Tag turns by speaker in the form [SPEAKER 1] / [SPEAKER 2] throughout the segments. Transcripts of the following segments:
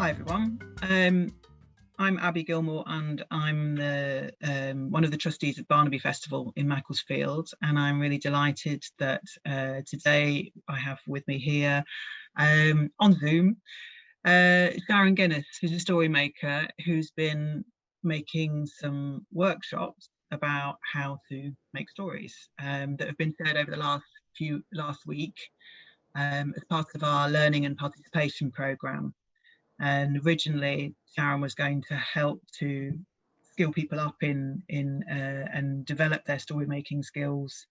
[SPEAKER 1] Hi everyone. I'm Abby Gilmore and I'm the one of the trustees of Barnaby Festival in Macclesfield, and I'm really delighted that today I have with me here on Zoom Sharon Ginnis, who's a story maker who's been making some workshops about how to make stories that have been shared over the last week as part of our learning and participation programme. And originally, Sharon was going to help to skill people up in and develop their story making skills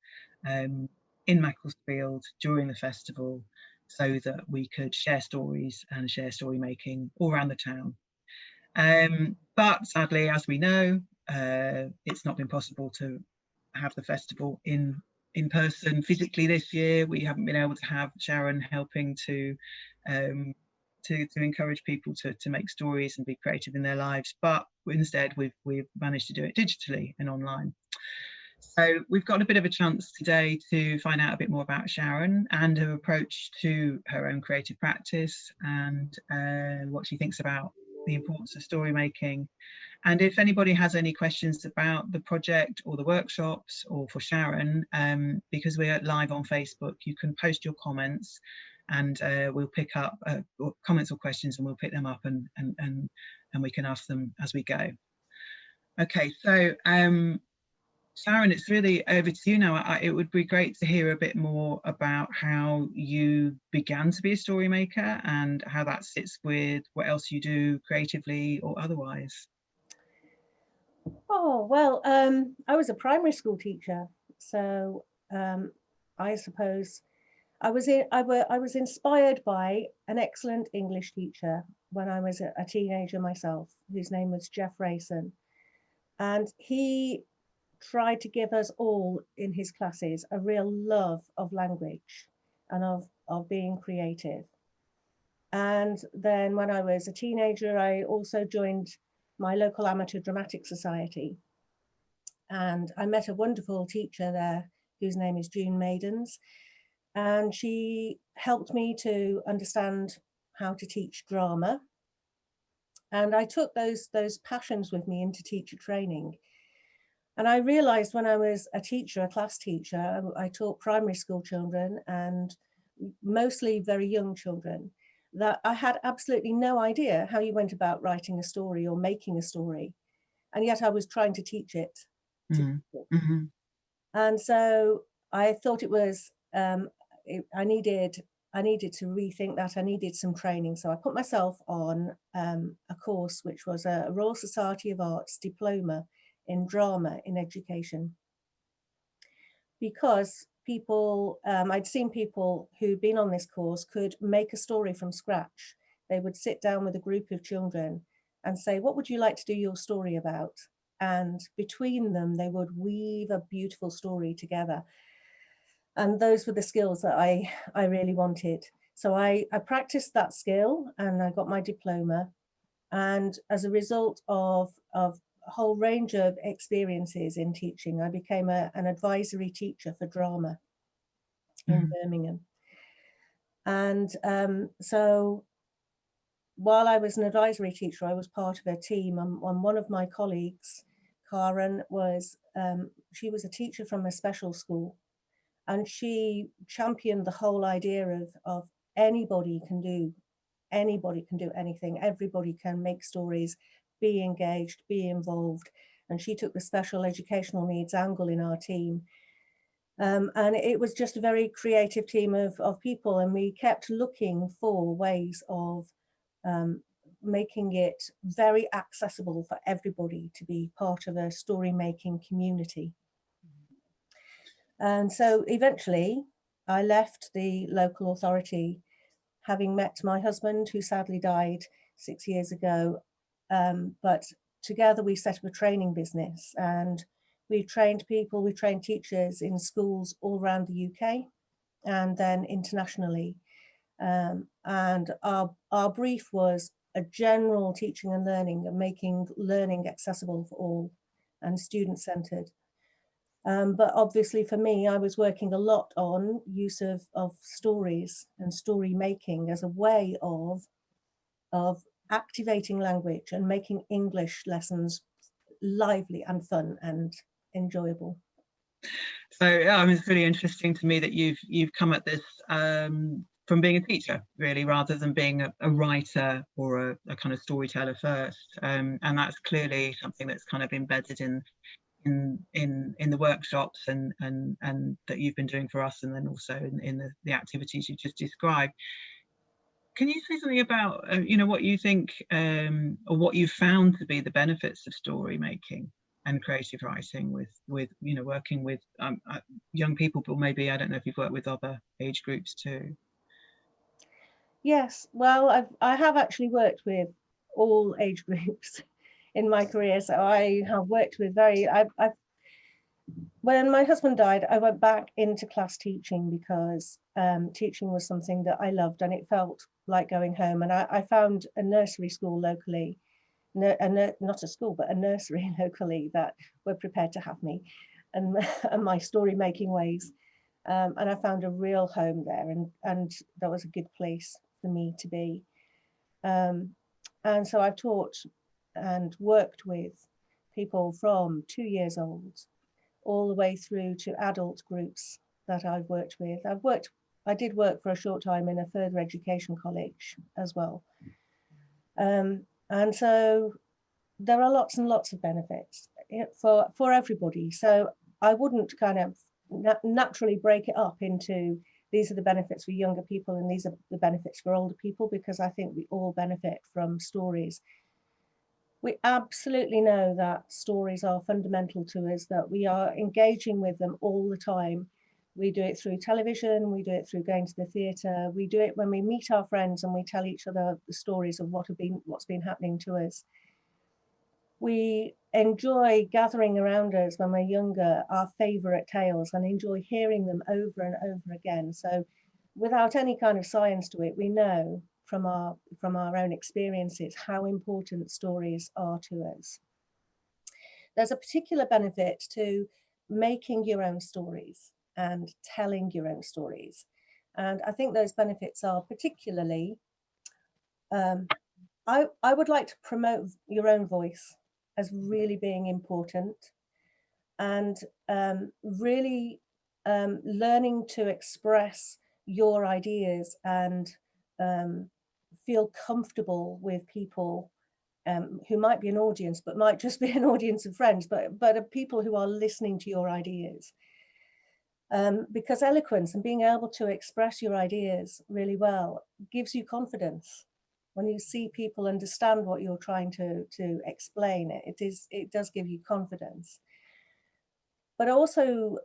[SPEAKER 1] in Macclesfield during the festival, so that we could share stories and share story making all around the town. But sadly, as we know, it's not been possible to have the festival in person physically this year. We haven't been able to have Sharon helping to encourage people to make stories and be creative in their lives, but instead we've managed to do it digitally and online. So we've got a bit of a chance today to find out a bit more about Sharon and her approach to her own creative practice, and what she thinks about the importance of story making. And if anybody has any questions about the project or the workshops, or for Sharon, because we're live on Facebook, you can post your comments, and we'll pick up comments or questions, and we'll pick them up and we can ask them as we go. Okay, so Sharon, it's really over to you now. It would be great to hear a bit more about how you began to be a story maker and how that sits with what else you do creatively or otherwise.
[SPEAKER 2] Oh, well, I was a primary school teacher, so I suppose I was inspired by an excellent English teacher when I was a teenager myself, whose name was Jeff Rayson, and he tried to give us all in his classes a real love of language and of being creative. And then when I was a teenager, I also joined my local amateur dramatic society. And I met a wonderful teacher there whose name is June Maidens. And she helped me to understand how to teach drama. And I took those passions with me into teacher training. And I realized when I was a teacher, a class teacher, I taught primary school children and mostly very young children, that I had absolutely no idea how you went about writing a story or making a story. And yet I was trying to teach it to people.
[SPEAKER 1] Mm-hmm.
[SPEAKER 2] And so I thought it was, I needed to rethink that. I needed some training. So I put myself on a course, which was a Royal Society of Arts diploma in drama in education. Because people, I'd seen people who'd been on this course could make a story from scratch. They would sit down with a group of children and say, what would you like to do your story about? And between them, they would weave a beautiful story together. And those were the skills that I really wanted. So I practiced that skill and I got my diploma. And as a result of a whole range of experiences in teaching, I became an advisory teacher for drama in Birmingham. And so while I was an advisory teacher, I was part of a team, and one of my colleagues, Karen, she was a teacher from a special school, and she championed the whole idea of anybody can do anything, everybody can make stories, be engaged, be involved. And she took the special educational needs angle in our team. And it was just a very creative team of people, and we kept looking for ways of making it very accessible for everybody to be part of a story making community. And so eventually I left the local authority, having met my husband, who sadly died 6 years ago. But together we set up a training business, and we trained people, we trained teachers in schools all around the UK and then internationally. And our brief was a general teaching and learning, and making learning accessible for all and student-centered. But obviously for me, I was working a lot on use of stories and story making as a way of activating language and making English lessons lively and fun and enjoyable.
[SPEAKER 1] So yeah, I mean, it's really interesting to me that you've come at this from being a teacher, really, rather than being a writer or a kind of storyteller first. And that's clearly something that's kind of embedded in the workshops and that you've been doing for us, and then also in the activities you just described. Can you say something about what you think or what you've found to be the benefits of story making and creative writing with working with young people, but maybe I don't know if you've worked with other age groups too?
[SPEAKER 2] Yes, well, I have actually worked with all age groups in my career. So I have worked with when my husband died, I went back into class teaching because teaching was something that I loved and it felt like going home. And I found a nursery school locally, not a school, but a nursery locally that were prepared to have me and, and my story making ways. And I found a real home there, and that was a good place for me to be. And so I've taught and worked with people from 2 years old all the way through to adult groups that I've worked with. I did work for a short time in a further education college as well. And so there are lots and lots of benefits for everybody. So I wouldn't kind of naturally break it up into these are the benefits for younger people and these are the benefits for older people, because I think we all benefit from stories. We absolutely know that stories are fundamental to us, that we are engaging with them all the time. We do it through television, we do it through going to the theatre, we do it when we meet our friends and we tell each other the stories of what's been happening to us. We enjoy gathering around us when we're younger, our favourite tales, and enjoy hearing them over and over again. So without any kind of science to it, we know from our own experiences how important stories are to us. There's a particular benefit to making your own stories and telling your own stories. And I think those benefits are particularly, I would like to promote your own voice as really being important, and really learning to express your ideas and feel comfortable with people who might be an audience, but might just be an audience of friends, but are people who are listening to your ideas. Because eloquence and being able to express your ideas really well gives you confidence. When you see people understand what you're trying to explain, it does give you confidence. But also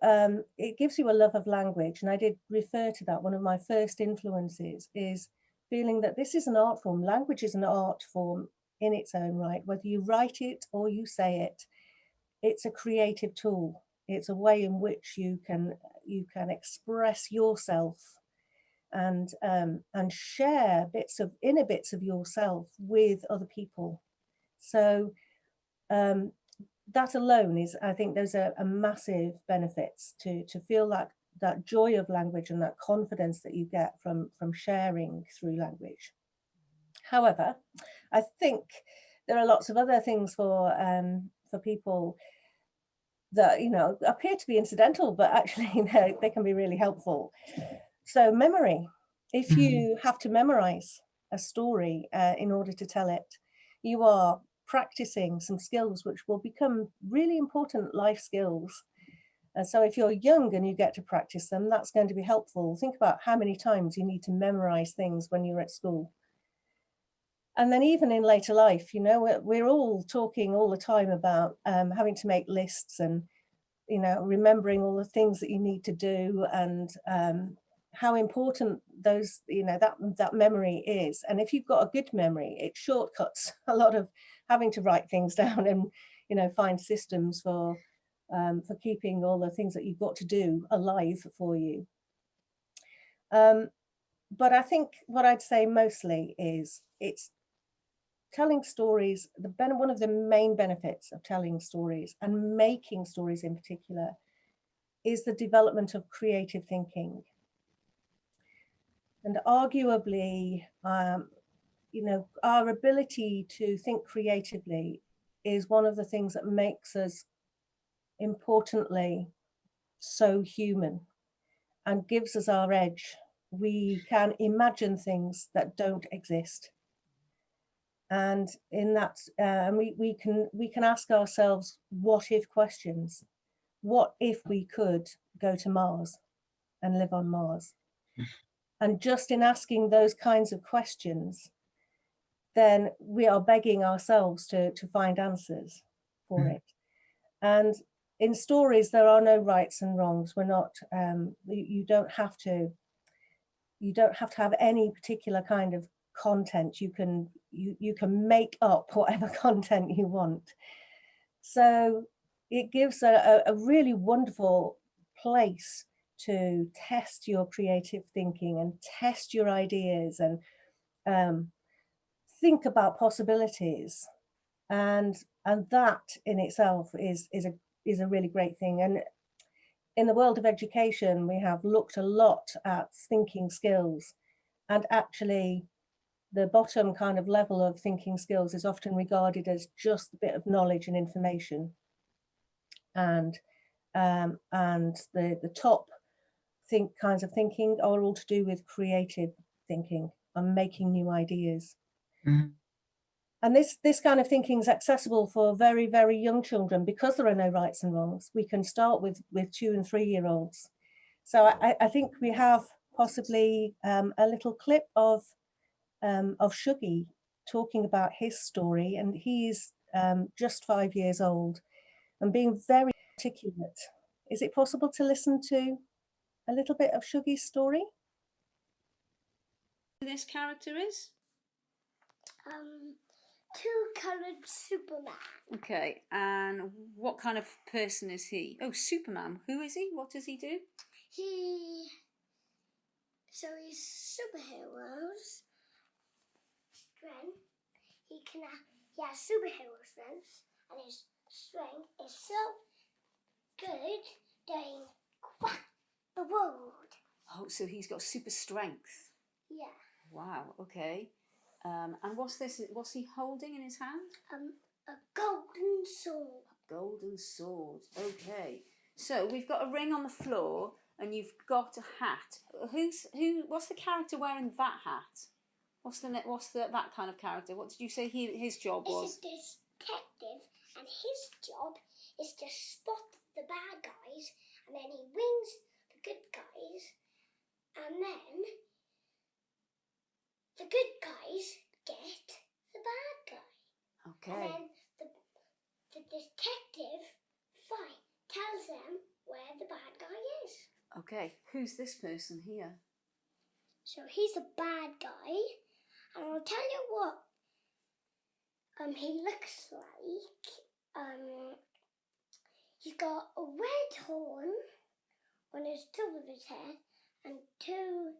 [SPEAKER 2] it gives you a love of language. And I did refer to that. One of my first influences is feeling that this is an art form. Language is an art form in its own right. Whether you write it or you say it, it's a creative tool. It's a way in which you can express yourself and share inner bits of yourself with other people. So that alone is, I think there's a massive benefits to feel that joy of language and that confidence that you get from sharing through language. However, I think there are lots of other things for people that appear to be incidental, but actually they can be really helpful. So memory, if you have to memorize a story in order to tell it, you are practicing some skills which will become really important life skills. So if you're young and you get to practice them, that's going to be helpful. Think about how many times you need to memorize things when you're at school. And then even in later life, we're all talking all the time about having to make lists and, remembering all the things that you need to do, and how important those, that memory is. And if you've got a good memory, it shortcuts a lot of having to write things down and, find systems for keeping all the things that you've got to do alive for you. But I think what I'd say mostly is it's telling stories. One of the main benefits of telling stories and making stories in particular is the development of creative thinking. And arguably, you know, our ability to think creatively is one of the things that makes us, importantly, so human and gives us our edge. We can imagine things that don't exist. And in that, we can ask ourselves what if questions. What if we could go to Mars and live on Mars? And just in asking those kinds of questions, then we are begging ourselves to find answers for it. And in stories, there are no rights and wrongs. We're not, you don't have to have any particular kind of content. You can make up whatever content you want. So it gives a really wonderful place to test your creative thinking and test your ideas and think about possibilities, and that in itself is a really great thing. And in the world of education, we have looked a lot at thinking skills, and actually the bottom kind of level of thinking skills is often regarded as just a bit of knowledge and information, and the top kinds of thinking are all to do with creative thinking and making new ideas. And this kind of thinking is accessible for very, very young children because there are no rights and wrongs. We can start with 2 and 3 year olds. So I think we have possibly a little clip of Shuggy talking about his story, and he's just 5 years old and being very articulate. Is it possible to listen to a little bit of Shuggy's story?
[SPEAKER 3] This character is?
[SPEAKER 4] Two-coloured Superman.
[SPEAKER 3] Okay, and what kind of person is he? Oh, Superman. Who is he? What does he do?
[SPEAKER 4] He's superheroes strength. He has superhero strength, and his strength is so good that he crack the world.
[SPEAKER 3] Oh, so he's got super strength.
[SPEAKER 4] Yeah.
[SPEAKER 3] Wow. Okay. And what's this? What's he holding in his hand?
[SPEAKER 4] A golden sword.
[SPEAKER 3] A golden sword. Okay. So we've got a ring on the floor, and you've got a hat. What's the character wearing that hat? What's that kind of character? What did you say his job was?
[SPEAKER 4] It's a detective, and his job is to spot the bad guys, and then he wings the good guys, and then the good guys get the bad guy.
[SPEAKER 3] Okay.
[SPEAKER 4] And then the detective tells them where the bad guy is.
[SPEAKER 3] Okay. Who's this person here?
[SPEAKER 4] So he's the bad guy, and I'll tell you what he looks like. He's got a red horn on his top of his head and 2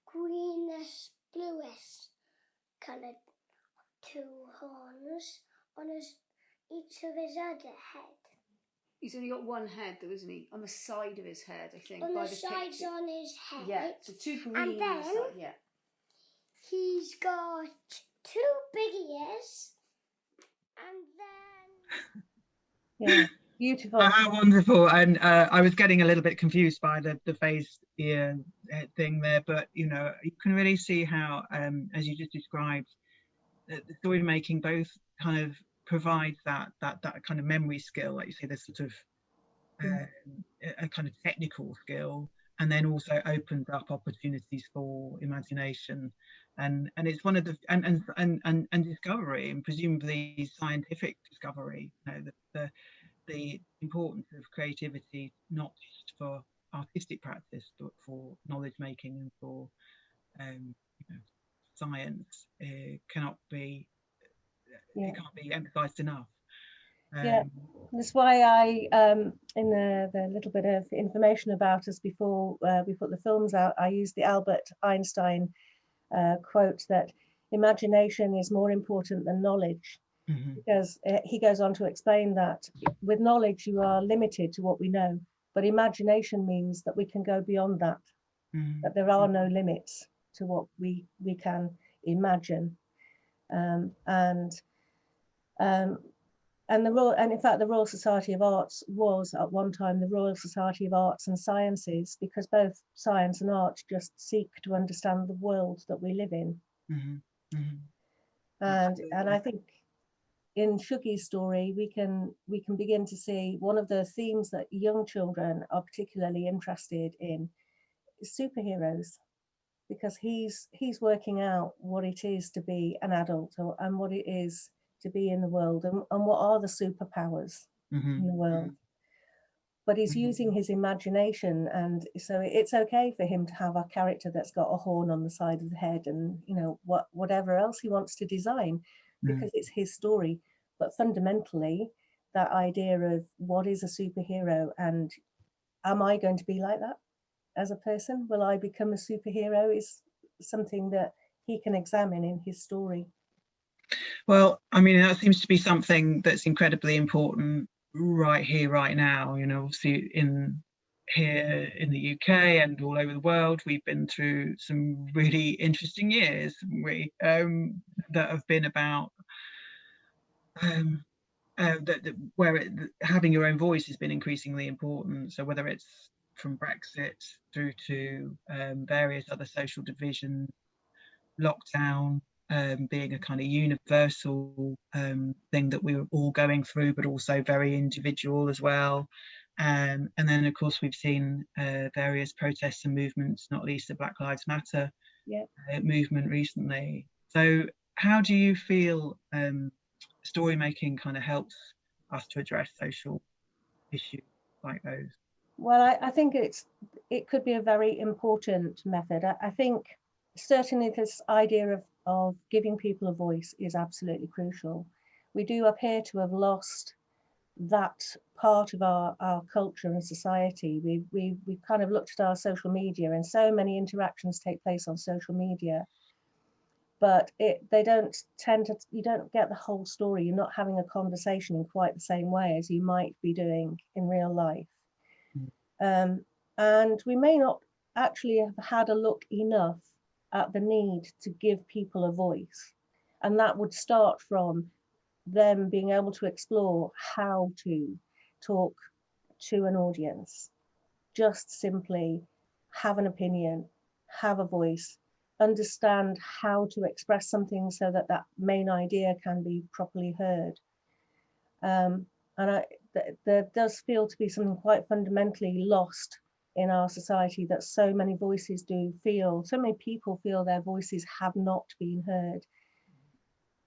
[SPEAKER 4] greenish, bluish coloured 2 horns on each of his other head.
[SPEAKER 3] He's only got one head though, isn't he? On the side of his head, I think.
[SPEAKER 4] On
[SPEAKER 3] by
[SPEAKER 4] the sides
[SPEAKER 3] picture.
[SPEAKER 4] on his head.
[SPEAKER 3] Yeah, so 2 green
[SPEAKER 4] and
[SPEAKER 3] on the
[SPEAKER 4] then
[SPEAKER 3] side, yeah.
[SPEAKER 4] He's got 2 big ears, and then...
[SPEAKER 2] Yeah, beautiful.
[SPEAKER 1] How wonderful. And I was getting a little bit confused by the phase ear thing there, but you know, you can really see how, as you just described, the story making both kind of provides that kind of memory skill, like you say, this sort of a kind of technical skill, and then also opens up opportunities for imagination, and it's one of the and discovery, and presumably scientific discovery. You know, the importance of creativity, not just for artistic practice, but for knowledge making and for you know, science, cannot be it can't be emphasized enough.
[SPEAKER 2] Yeah, that's why I, in the little bit of information about us before we put the films out, I used the Albert Einstein quote that imagination is more important than knowledge, because he goes on to explain that with knowledge you are limited to what we know, but imagination means that we can go beyond that, that there are no limits to what we can imagine. And in fact, the Royal Society of Arts was at one time the Royal Society of Arts and Sciences, because both science and art just seek to understand the world that we live in.
[SPEAKER 1] Mm-hmm. Mm-hmm.
[SPEAKER 2] And I think in Shuggy's story, we can begin to see one of the themes that young children are particularly interested in is superheroes, because he's working out what it is to be an adult, and what it is to be in the world, and what are the superpowers in the world. But he's using his imagination, and so it's okay for him to have a character that's got a horn on the side of the head, and whatever else he wants to design, because it's his story. But fundamentally, that idea of what is a superhero, and am I going to be like that as a person? Will I become a superhero? Is something that he can examine in his story.
[SPEAKER 1] Well, I mean, that seems to be something that's incredibly important right here, right now. Obviously here in the UK and all over the world, we've been through some really interesting years, haven't we? That have been about where having your own voice has been increasingly important. So whether it's from Brexit through to various other social divisions, lockdown being a kind of universal thing that we were all going through, but also very individual as well. And then, of course, we've seen various protests and movements, not least the Black Lives Matter movement recently. So how do you feel story making kind of helps us to address social issues like those?
[SPEAKER 2] Well, I think it could be a very important method. I think certainly this idea of giving people a voice is absolutely crucial. We do appear to have lost that part of our culture and society. We kind of looked at our social media, and so many interactions take place on social media, but you don't get the whole story. You're not having a conversation in quite the same way as you might be doing in real life. And we may not actually have had a look enough at the need to give people a voice. And that would start from them being able to explore how to talk to an audience, just simply have an opinion, have a voice, understand how to express something so that that main idea can be properly heard. And there does feel to be something quite fundamentally lost in our society, that so many people feel their voices have not been heard.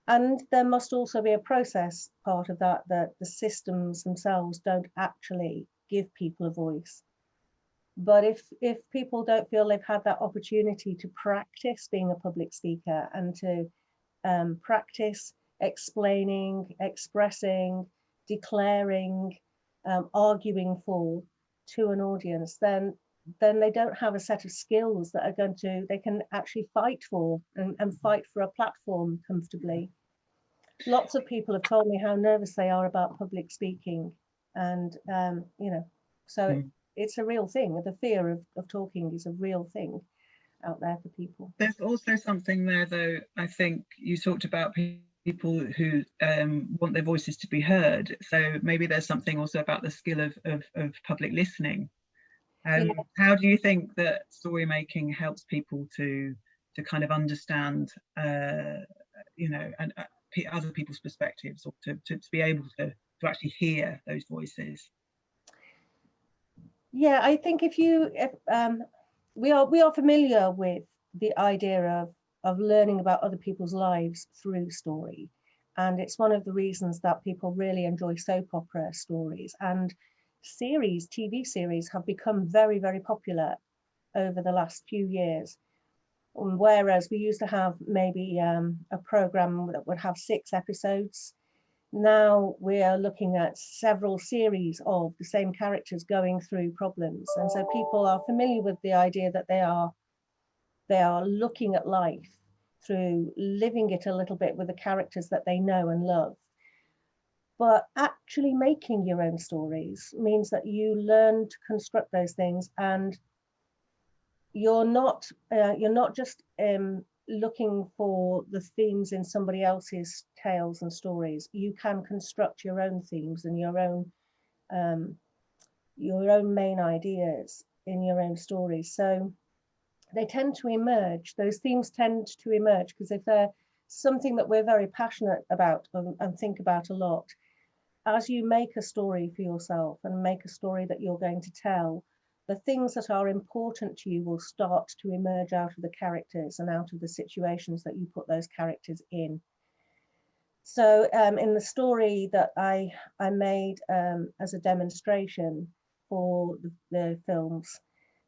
[SPEAKER 2] And there must also be a process part of that the systems themselves don't actually give people a voice. But if people don't feel they've had that opportunity to practice being a public speaker, and to practice explaining, expressing, declaring, arguing to an audience, then they don't have a set of skills that they can actually fight for, and fight for a platform comfortably. Lots of people have told me how nervous they are about public speaking, and so it's a real thing. The fear of talking is a real thing out there for people.
[SPEAKER 1] There's also something there, though. I think you talked about people who want their voices to be heard. So maybe there's something also about the skill of public listening. How do you think that story making helps people to kind of understand, and other people's perspectives, or to be able to actually hear those voices?
[SPEAKER 2] Yeah, I think we are familiar with the idea of learning about other people's lives through story. And it's one of the reasons that people really enjoy soap opera stories, and TV series have become very, very popular over the last few years. Whereas we used to have maybe a program that would have 6 episodes, now we are looking at several series of the same characters going through problems. And so people are familiar with the idea that they are looking at life through living it a little bit with the characters that they know and love. But actually making your own stories means that you learn to construct those things, and you're not just looking for the themes in somebody else's tales and stories. You can construct your own themes and your own main ideas in your own stories. So they tend to emerge, those themes tend to emerge, because if they're something that we're very passionate about and think about a lot, as you make a story for yourself and make a story that you're going to tell, the things that are important to you will start to emerge out of the characters and out of the situations that you put those characters in. So in the story that I made as a demonstration for the films,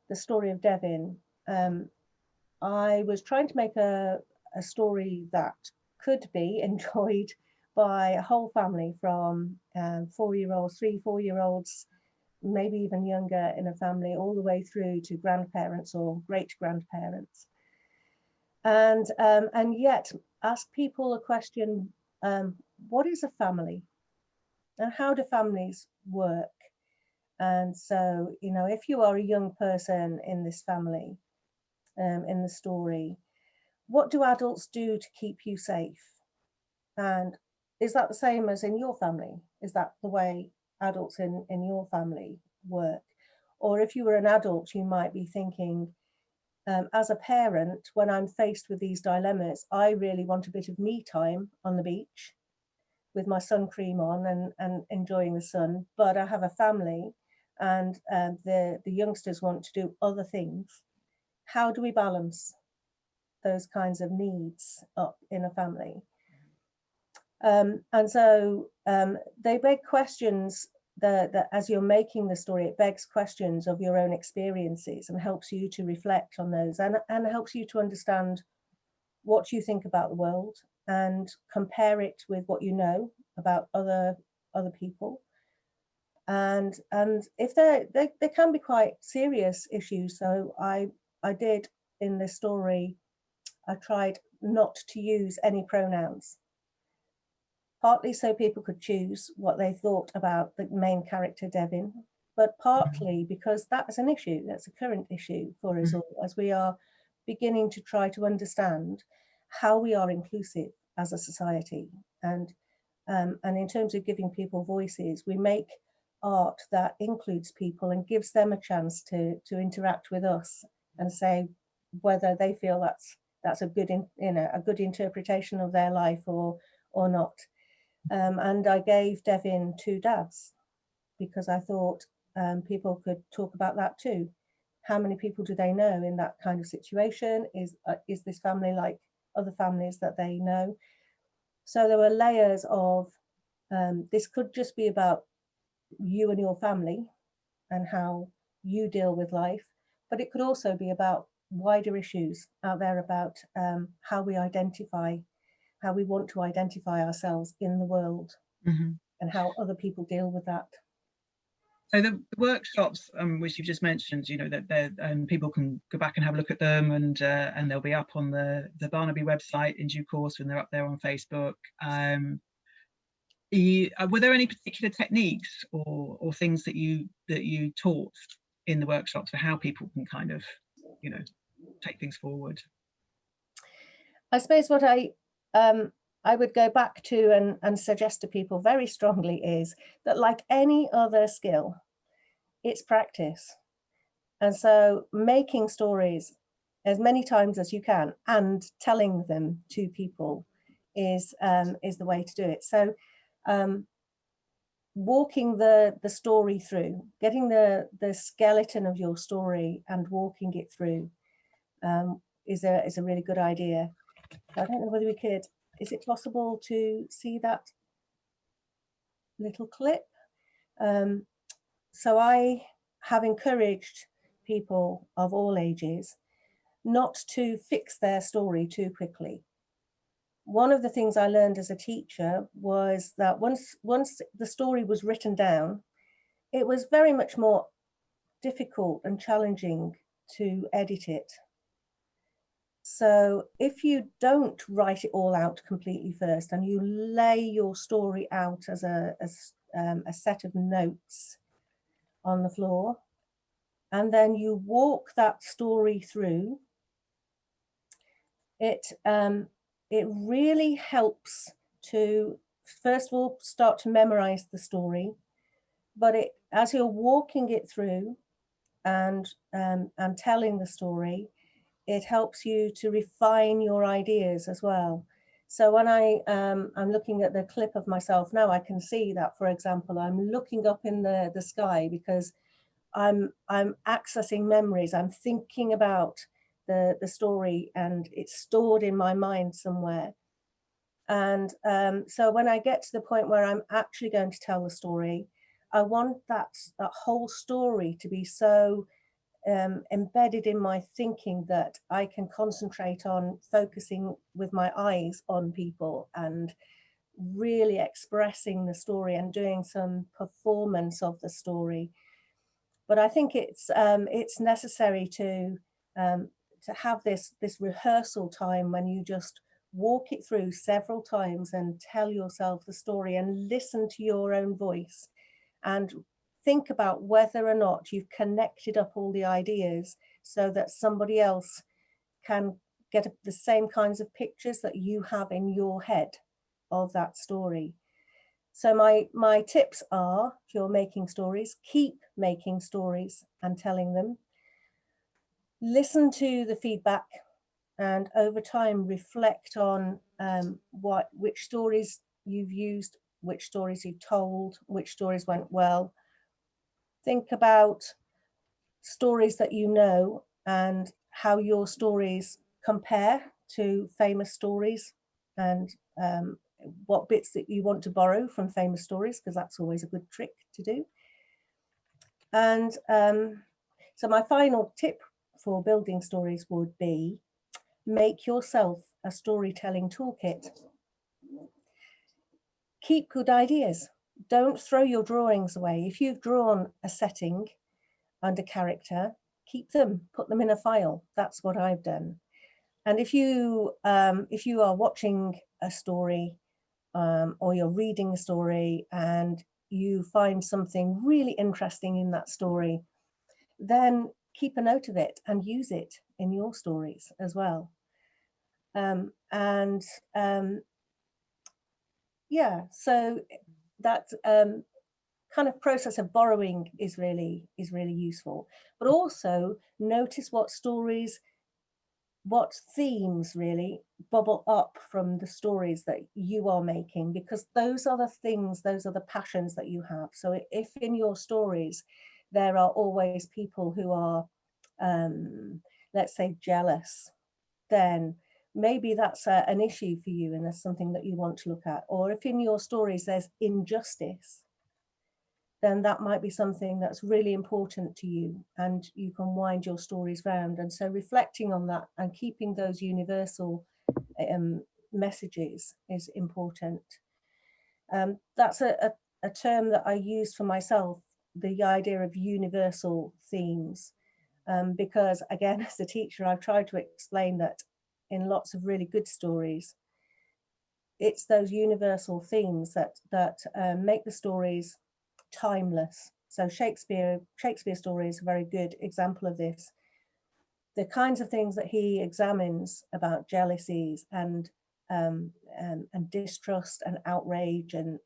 [SPEAKER 2] the story of Devin, I was trying to make a story that could be enjoyed by a whole family, from 4-year-olds, 3-4-year-olds, maybe even younger in a family, all the way through to grandparents or great-grandparents. And yet ask people a question, what is a family? And how do families work? And so, you know, if you are a young person in this family, in the story, what do adults do to keep you safe? And is that the same as in your family? Is that the way adults in your family work? Or if you were an adult, you might be thinking, as a parent, when I'm faced with these dilemmas, I really want a bit of me time on the beach with my sun cream on and enjoying the sun, but I have a family and the youngsters want to do other things. How do we balance those kinds of needs up in a family? And so they beg questions that as you're making the story, it begs questions of your own experiences and helps you to reflect on those, and helps you to understand what you think about the world and compare it with what you know about other people. And if they can be quite serious issues. So I did in this story, I tried not to use any pronouns, partly so people could choose what they thought about the main character Devin, but partly because that is an issue, that's a current issue for us all, as we are beginning to try to understand how we are inclusive as a society. And in terms of giving people voices, we make art that includes people and gives them a chance to interact with us and say whether they feel that's a good a good interpretation of their life or not. And I gave Devin 2 dads because I thought people could talk about that too. How many people do they know in that kind of situation? Is this family like other families that they know? So there were layers of, this could just be about you and your family and how you deal with life, but it could also be about wider issues out there about how we want to identify ourselves in the world, and how other people deal with that.
[SPEAKER 1] So the workshops, which you've just mentioned, you know, that people can go back and have a look at them, and they'll be up on the Barnaby website in due course when they're up there on Facebook. Were there any particular techniques or things that you taught in the workshops for how people can kind of, you know, take things forward?
[SPEAKER 2] I suppose what I would go back to and suggest to people very strongly is that, like any other skill, it's practice. And so making stories as many times as you can and telling them to people is the way to do it. So walking the story through, getting the skeleton of your story and walking it through is a really good idea. I don't know whether we could, is it possible to see that little clip? So I have encouraged people of all ages not to fix their story too quickly. One of the things I learned as a teacher was that once the story was written down, it was very much more difficult and challenging to edit it. So if you don't write it all out completely first and you lay your story out as a set of notes on the floor, and then you walk that story through, it really helps to, first of all, start to memorize the story, but as you're walking it through and telling the story, it helps you to refine your ideas as well. So when I'm looking at the clip of myself now, I can see that, for example, I'm looking up in the sky because I'm accessing memories. I'm thinking about the story, and it's stored in my mind somewhere. And so when I get to the point where I'm actually going to tell the story, I want that whole story to be so embedded in my thinking that I can concentrate on focusing with my eyes on people and really expressing the story and doing some performance of the story. But I think it's necessary to have this rehearsal time when you just walk it through several times and tell yourself the story and listen to your own voice and think about whether or not you've connected up all the ideas so that somebody else can get the same kinds of pictures that you have in your head of that story. So my tips are, if you're making stories, keep making stories and telling them. Listen to the feedback, and over time reflect on which stories you've used, which stories you've told, which stories went well. Think about stories that you know and how your stories compare to famous stories, and what bits that you want to borrow from famous stories, because that's always a good trick to do. And so my final tip for building stories would be, make yourself a storytelling toolkit. Keep good ideas. Don't throw your drawings away. If you've drawn a setting and a character, keep them, put them in a file. That's what I've done. And if you are watching a story or you're reading a story and you find something really interesting in that story, then keep a note of it and use it in your stories as well. Yeah, so that kind of process of borrowing is really useful. But also notice what stories, what themes really bubble up from the stories that you are making, because those are the things, those are the passions that you have. So if in your stories there are always people who are, let's say, jealous, then maybe that's an issue for you and that's something that you want to look at. Or if in your stories there's injustice, then that might be something that's really important to you and you can wind your stories round. And so reflecting on that and keeping those universal messages is important. That's a term that I use for myself, the idea of universal themes, because again, as a teacher, I've tried to explain that in lots of really good stories, it's those universal themes that make the stories timeless. So Shakespeare story is a very good example of this. The kinds of things that he examines about jealousies and distrust and outrage and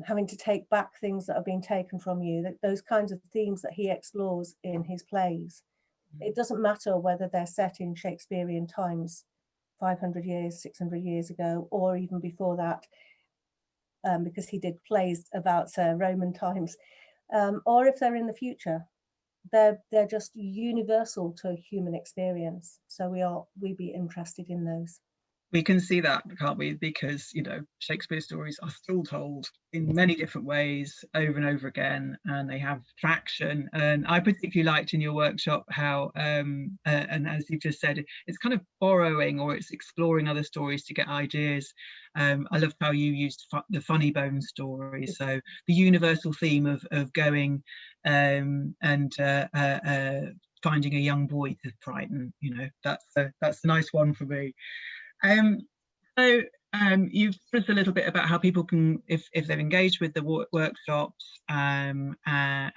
[SPEAKER 2] having to take back things that have been taken from you, those kinds of themes that he explores in his plays. It doesn't matter whether they're set in Shakespearean times, 500 years, 600 years ago, or even before that, because he did plays about Roman times, or if they're in the future. They're just universal to human experience. So we'd be interested in those.
[SPEAKER 1] We can see that, can't we? Because, you know, Shakespeare stories are still told in many different ways over and over again, and they have traction. And I particularly liked in your workshop how, and as you've just said, it's kind of borrowing or it's exploring other stories to get ideas. I loved how you used the funny bone story. So the universal theme of going and finding a young boy to frighten, you know, that's a nice one for me. So you've told us a little bit about how people can, if they've engaged with the workshops and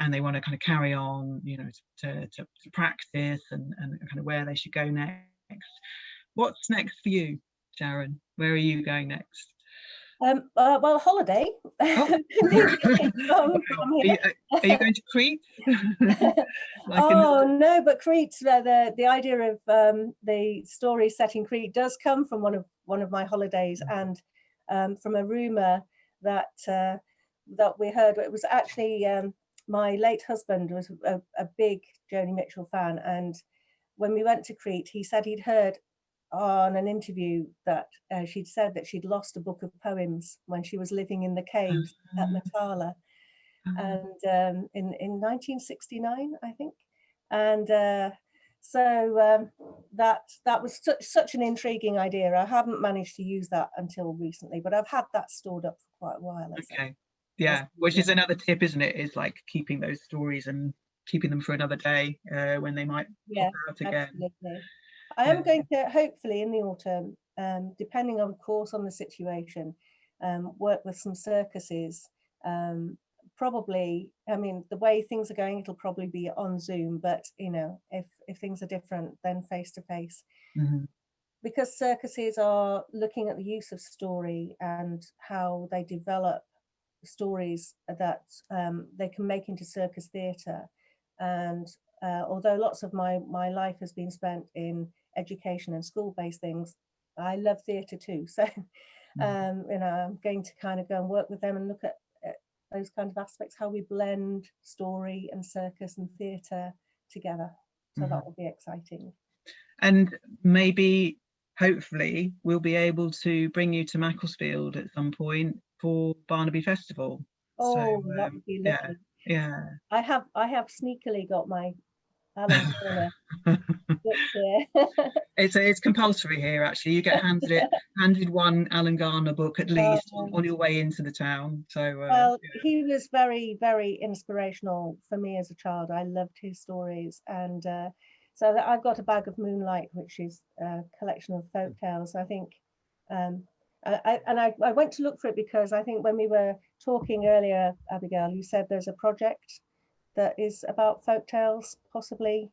[SPEAKER 1] they want to kind of carry on, you know, to practice and kind of where they should go next. What's next for you, Sharon? Where are you going next?
[SPEAKER 2] Well, holiday.
[SPEAKER 1] Oh.
[SPEAKER 2] From here.
[SPEAKER 1] Are you going to Crete?
[SPEAKER 2] Oh no, but Crete. The idea of the story set in Crete does come from one of my holidays, and from a rumor that that we heard. It was actually my late husband was a big Joni Mitchell fan, and when we went to Crete, he said he'd heard on an interview that she'd said that she'd lost a book of poems when she was living in the caves at Matala, and in 1969, I think, and so that was such an intriguing idea. I haven't managed to use that until recently, but I've had that stored up for quite a while.
[SPEAKER 1] Okay, yeah, which is another tip, isn't it? Is like keeping those stories and keeping them for another day when they might pop out again.
[SPEAKER 2] Absolutely. I am going to, hopefully in the autumn, depending of course on the situation, work with some circuses. Probably, I mean, the way things are going, it'll probably be on Zoom, but you know, if things are different, then face to face. Because circuses are looking at the use of story and how they develop stories that they can make into circus theatre. And although lots of my life has been spent in education and school-based things, I love theatre too. So, you know, I'm going to kind of go and work with them and look at those kind of aspects, how we blend story and circus and theatre together. So that will be exciting. And
[SPEAKER 1] maybe, hopefully, we'll be able to bring you to Macclesfield at some point for Barnaby Festival.
[SPEAKER 2] Oh, so, that would be lovely.
[SPEAKER 1] Yeah.
[SPEAKER 2] I have sneakily got my Alan Garner book here.
[SPEAKER 1] It's compulsory here, actually. You get handed one Alan Garner book at least on your way into the town. So
[SPEAKER 2] well, he was very, very inspirational for me as a child. I loved his stories, and so I've got a bag of Moonlight, which is a collection of folk tales. I think, I went to look for it because I think when we were talking earlier, Abigail, you said there's a project that is about folk tales, possibly.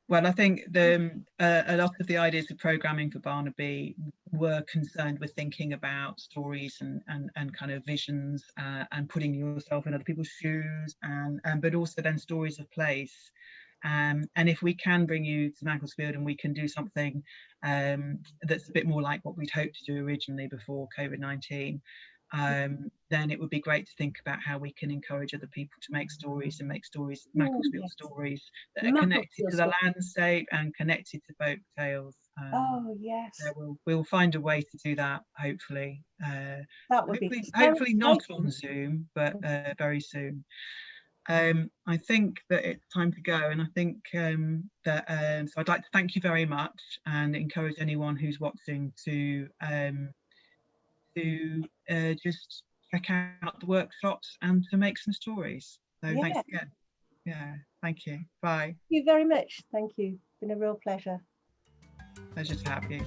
[SPEAKER 1] Well, I think a lot of the ideas of programming for Barnaby were concerned with thinking about stories and kind of visions and putting yourself in other people's shoes, and but also then stories of place. And if we can bring you to Macclesfield and we can do something that's a bit more like what we'd hoped to do originally before COVID-19, then it would be great to think about how we can encourage other people to make stories and make stories, Macclesfield stories that are connected to the landscape and connected to folk tales.
[SPEAKER 2] Oh yes.
[SPEAKER 1] So we'll find a way to do that, hopefully.
[SPEAKER 2] That would
[SPEAKER 1] hopefully not on Zoom, but very soon. I think that it's time to go, and I think that so I'd like to thank you very much and encourage anyone who's watching to just check out the workshops and to make some stories. So thanks again. Yeah, thank you. Bye.
[SPEAKER 2] Thank you very much. Thank you. It's been a real pleasure.
[SPEAKER 1] Pleasure to have you.